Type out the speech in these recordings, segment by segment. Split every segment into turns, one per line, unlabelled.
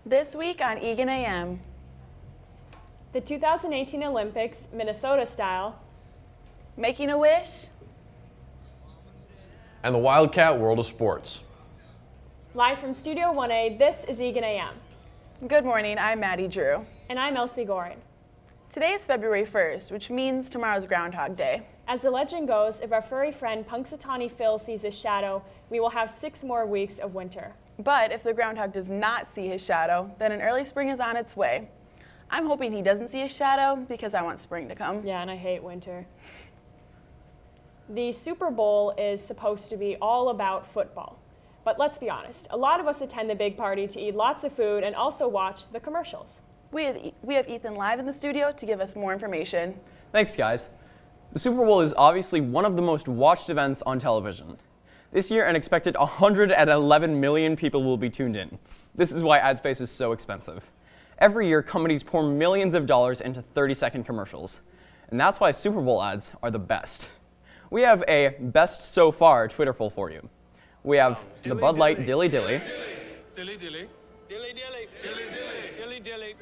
This week on Eagan AM.
The 2018 Olympics, Minnesota style.
Making a wish.
And the Wildcat World of Sports.
Live from Studio 1A, this is Eagan AM.
Good morning, I'm Maddie Drew.
And I'm Elsie Gorin.
Today is February 1st, which means tomorrow's Groundhog Day.
As the legend goes, if our furry friend Punxsutawney Phil sees his shadow, we will have 6 more weeks of winter.
But if the groundhog does not see his shadow, then an early spring is on its way. I'm hoping he doesn't see his shadow because I want spring to come.
Yeah, and I hate winter. The Super Bowl is supposed to be all about football. But let's be honest, a lot of us attend the big party to eat lots of food and also watch the commercials.
We have Ethan live in the studio to give us more information.
Thanks, guys. The Super Bowl is obviously one of the most watched events on television. This year, an expected 111 million people will be tuned in. This is why ad space is so expensive. Every year, companies pour millions of dollars into 30-second commercials. And that's why Super Bowl ads are the best. We have a best so far Twitter poll for you. We have the Bud Light Dilly Dilly.
Dilly dilly. Dilly dilly. Dilly dilly. Dilly dilly.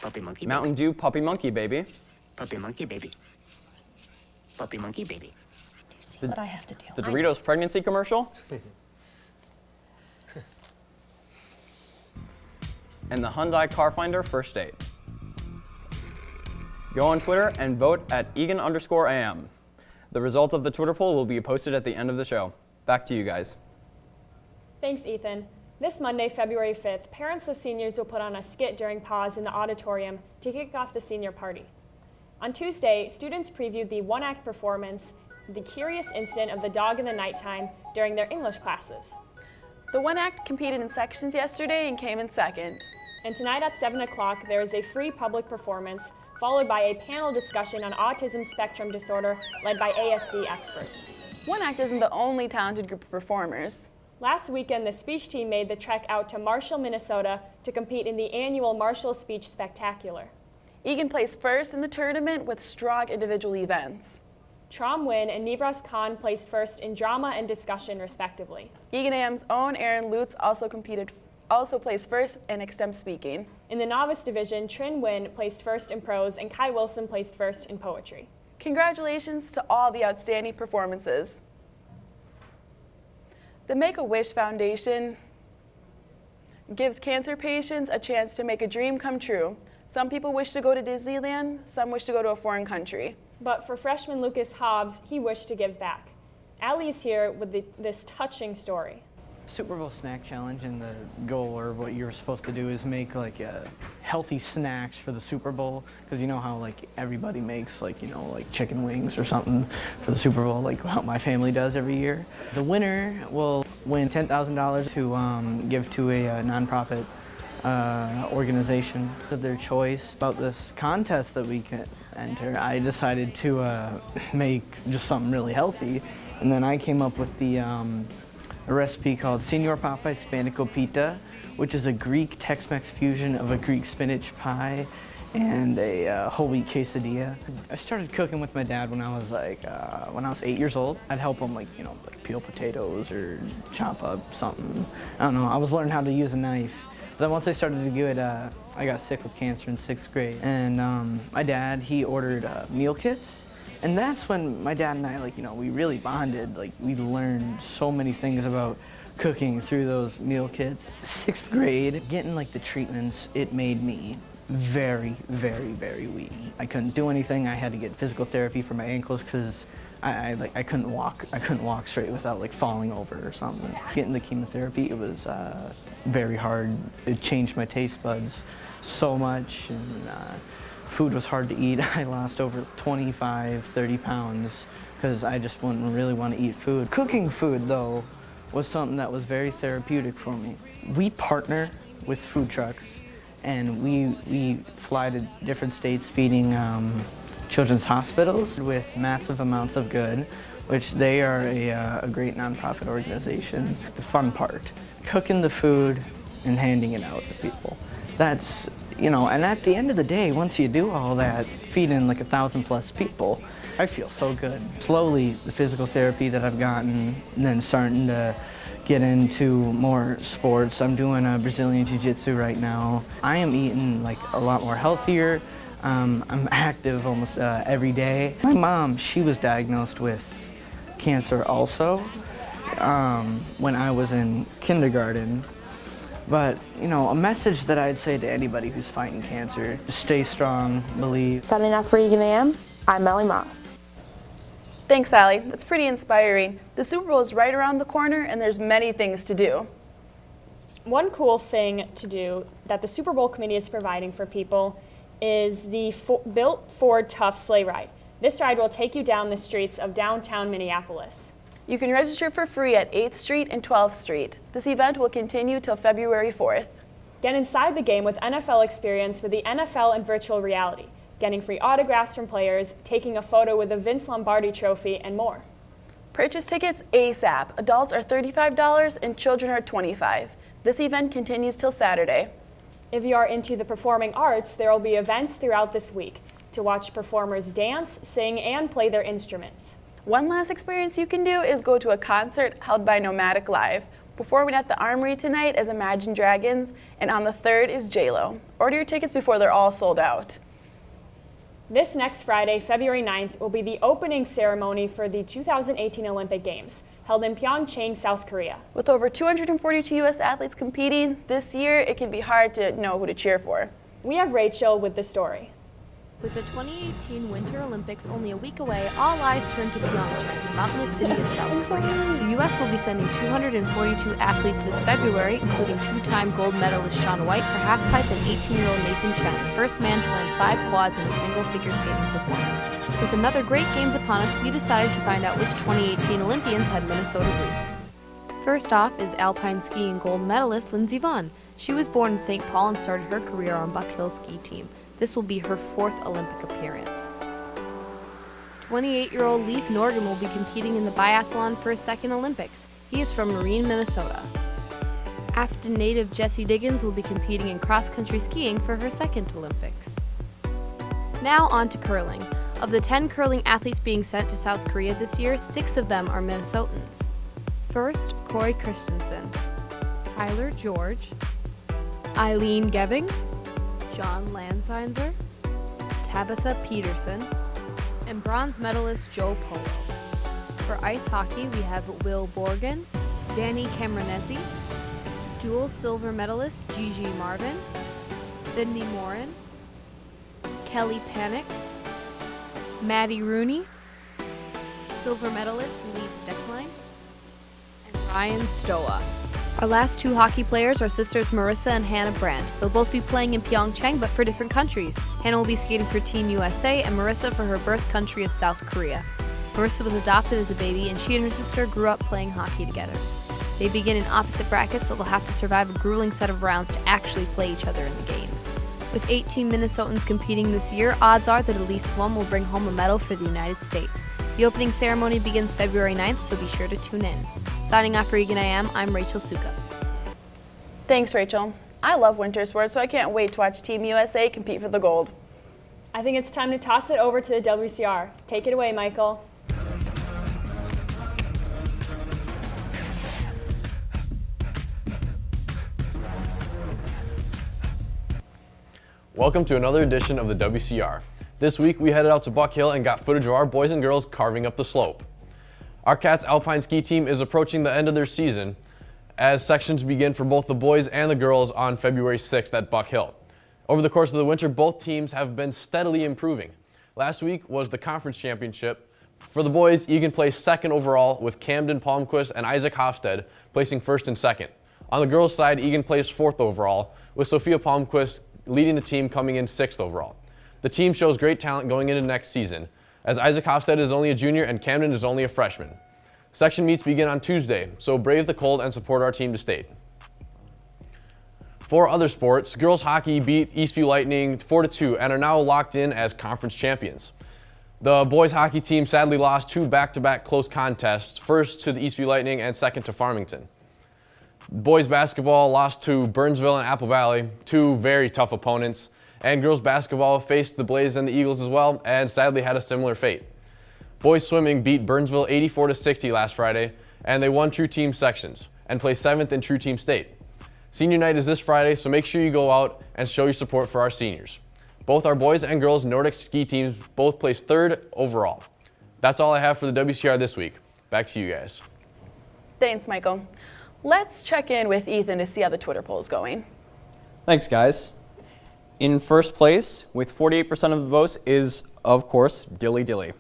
Puppy monkey
Mountain Dew Puppy Monkey Baby.
Puppy monkey baby. Puppy monkey baby.
Do you see what I have to deal
The
with?
Doritos Pregnancy Commercial. And the Hyundai Car Finder First Date. Go on Twitter and vote at Eagan_AM. The results of the Twitter poll will be posted at the end of the show. Back to you guys.
Thanks, Ethan. This Monday, February 5th, parents of seniors will put on a skit during pause in the auditorium to kick off the senior party. On Tuesday, students previewed the one-act performance, The Curious Incident of the Dog in the Nighttime, during their English classes.
The one act competed in sections yesterday and came in second.
And tonight at 7 o'clock, there is a free public performance, followed by a panel discussion on autism spectrum disorder led by ASD experts.
One act isn't the only talented group of performers.
Last weekend, the speech team made the trek out to Marshall, Minnesota to compete in the annual Marshall Speech Spectacular.
Eagan placed first in the tournament with strong individual events.
Trom Wynn and Nibras Khan placed first in drama and discussion, respectively.
Eagan AM's own Aaron Lutz also placed first in extemp speaking.
In the novice division, Trin Wynn placed first in prose and Kai Wilson placed first in poetry.
Congratulations to all the outstanding performances. The Make-A-Wish Foundation gives cancer patients a chance to make a dream come true. Some people wish to go to Disneyland, some wish to go to a foreign country.
But for freshman Lucas Hobbs, he wished to give back. Allie's here with this touching story.
Super Bowl snack challenge, and the goal, or what you're supposed to do, is make like healthy snacks for the Super Bowl, because you know how like everybody makes like chicken wings or something for the Super Bowl, like how my family does every year. The winner will win $10,000 to give to a nonprofit organization of their choice. About this contest that we can enter, I decided to make just something really healthy, and then I came up with a recipe called Signor Papa's Spanakopita, which is a Greek Tex-Mex fusion of a Greek spinach pie and a whole wheat quesadilla. I started cooking with my dad when I was 8 years old. I'd help him like peel potatoes or chop up something. I don't know, I was learning how to use a knife. But then once I started to do it, I got sick with cancer in 6th grade. And my dad, he ordered meal kits. And that's when my dad and I, we really bonded. Like, we learned so many things about cooking through those meal kits. 6th grade, getting the treatments, it made me very, very, very weak. I couldn't do anything. I had to get physical therapy for my ankles because I couldn't walk. I couldn't walk straight without falling over or something. Getting the chemotherapy, it was very hard. It changed my taste buds so much, and food was hard to eat. I lost over 25, 30 pounds because I just wouldn't really want to eat food. Cooking food, though, was something that was very therapeutic for me. We partner with food trucks, and we fly to different states feeding children's hospitals with massive amounts of good, which they are a great nonprofit organization. The fun part, cooking the food and handing it out to people. That's, and at the end of the day, once you do all that, feeding 1,000+ people, I feel so good. Slowly, the physical therapy that I've gotten, and then starting to get into more sports. I'm doing Brazilian Jiu-Jitsu right now. I am eating like a lot more healthier. I'm active almost every day. My mom, she was diagnosed with cancer also when I was in kindergarten. But, you know, a message that I'd say to anybody who's fighting cancer, just stay strong, believe.
Signing off for Eagan AM, I'm Melly Moss.
Thanks, Allie. That's pretty inspiring. The Super Bowl is right around the corner, and there's many things to do.
One cool thing to do that the Super Bowl committee is providing for people is the Built Ford Tough Sleigh Ride. This ride will take you down the streets of downtown Minneapolis.
You can register for free at 8th Street and 12th Street. This event will continue till February 4th.
Get inside the game with NFL experience with the NFL and virtual reality, getting free autographs from players, taking a photo with the Vince Lombardi Trophy, and more.
Purchase tickets ASAP. Adults are $35 and children are $25. This event continues till Saturday.
If you are into the performing arts, there will be events throughout this week to watch performers dance, sing, and play their instruments.
One last experience you can do is go to a concert held by Nomadic Live. Performing at the Armory tonight is Imagine Dragons, and on the 3rd is J-Lo. Order your tickets before they're all sold out.
This next Friday, February 9th, will be the opening ceremony for the 2018 Olympic Games, held in Pyeongchang, South Korea.
With over 242 U.S. athletes competing this year, it can be hard to know who to cheer for.
We have Rachel with the story.
With the 2018 Winter Olympics only a week away, all eyes turn to Pyeongchang, the mountainous city of South Korea. The U.S. will be sending 242 athletes this February, including two-time gold medalist Shaun White for halfpipe and 18-year-old Nathan Chen, the first man to land 5 quads in a single figure skating performance. With another great games upon us, we decided to find out which 2018 Olympians had Minnesota roots. First off is alpine skiing gold medalist Lindsey Vonn. She was born in St. Paul and started her career on Buck Hill ski team. This will be her 4th Olympic appearance. 28-year-old Leif Norgren will be competing in the biathlon for his 2nd Olympics. He is from Marine, Minnesota. Afton native Jessie Diggins will be competing in cross-country skiing for her 2nd Olympics. Now on to curling. Of the 10 curling athletes being sent to South Korea this year, 6 of them are Minnesotans. First, Corey Christensen, Tyler George, Eileen Geving, John Landsizer, Tabitha Peterson, and bronze medalist Joe Polo. For ice hockey, we have Will Borgen, Danny Cameronesi, dual silver medalist Gigi Marvin, Sydney Morin, Kelly Panic, Maddie Rooney, silver medalist Lee Steckline, and Ryan Stoa. Our last 2 hockey players are sisters Marissa and Hannah Brandt. They'll both be playing in Pyeongchang, but for different countries. Hannah will be skating for Team USA and Marissa for her birth country of South Korea. Marissa was adopted as a baby, and she and her sister grew up playing hockey together. They begin in opposite brackets, so they'll have to survive a grueling set of rounds to actually play each other in the games. With 18 Minnesotans competing this year, odds are that at least one will bring home a medal for the United States. The opening ceremony begins February 9th, so be sure to tune in. Signing off for Eagan AM, I'm Rachel Suka.
Thanks, Rachel. I love winter sports, so I can't wait to watch Team USA compete for the gold.
I think it's time to toss it over to the WCR. Take it away, Michael.
Welcome to another edition of the WCR. This week we headed out to Buck Hill and got footage of our boys and girls carving up the slope. Our Cats Alpine Ski Team is approaching the end of their season as sections begin for both the boys and the girls on February 6th at Buck Hill. Over the course of the winter, both teams have been steadily improving. Last week was the conference championship. For the boys, Eagan placed 2nd overall with Camden Palmquist and Isaac Hofstad placing 1st and 2nd. On the girls' side, Eagan placed 4th overall with Sophia Palmquist leading the team coming in 6th overall. The team shows great talent going into next season, as Isaac Hofstad is only a junior and Camden is only a freshman. Section meets begin on Tuesday, so brave the cold and support our team to state. For other sports, girls hockey beat Eastview Lightning 4-2 and are now locked in as conference champions. The boys hockey team sadly lost 2 back-to-back close contests, first to the Eastview Lightning and 2nd to Farmington. Boys basketball lost to Burnsville and Apple Valley, 2 very tough opponents, and girls basketball faced the Blaze and the Eagles as well, and sadly had a similar fate. Boys swimming beat Burnsville 84-60 last Friday, and they won true team sections. And and place 7th in True Team State. Senior night is this Friday, so make sure you go out and show your support for our seniors. Both our boys and girls Nordic ski teams both placed 3rd overall. That's all I have for the WCR this week. Back to you guys.
Thanks, Michael. Let's check in with Ethan to see how the Twitter poll is going.
Thanks, guys. In first place, with 48% of the votes, is, of course, Dilly Dilly.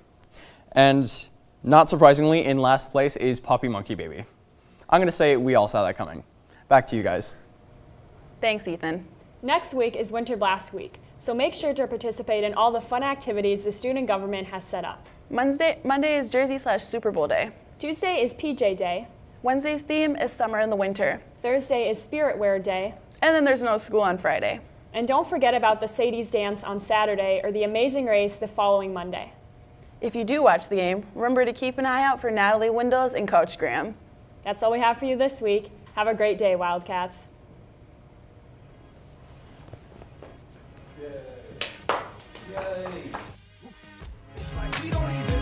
And not surprisingly, in last place is Puppy Monkey Baby. I'm going to say we all saw that coming. Back to you guys.
Thanks, Ethan.
Next week is Winter Blast Week, so make sure to participate in all the fun activities the student government has set up.
Monday is Jersey/Super Bowl Day.
Tuesday is PJ Day.
Wednesday's theme is Summer in the Winter.
Thursday is Spirit Wear Day.
And then there's no school on Friday.
And don't forget about the Sadie's Dance on Saturday or the Amazing Race the following Monday.
If you do watch the game, remember to keep an eye out for Natalie Windows and Coach Graham.
That's all we have for you this week. Have a great day, Wildcats.
We don't even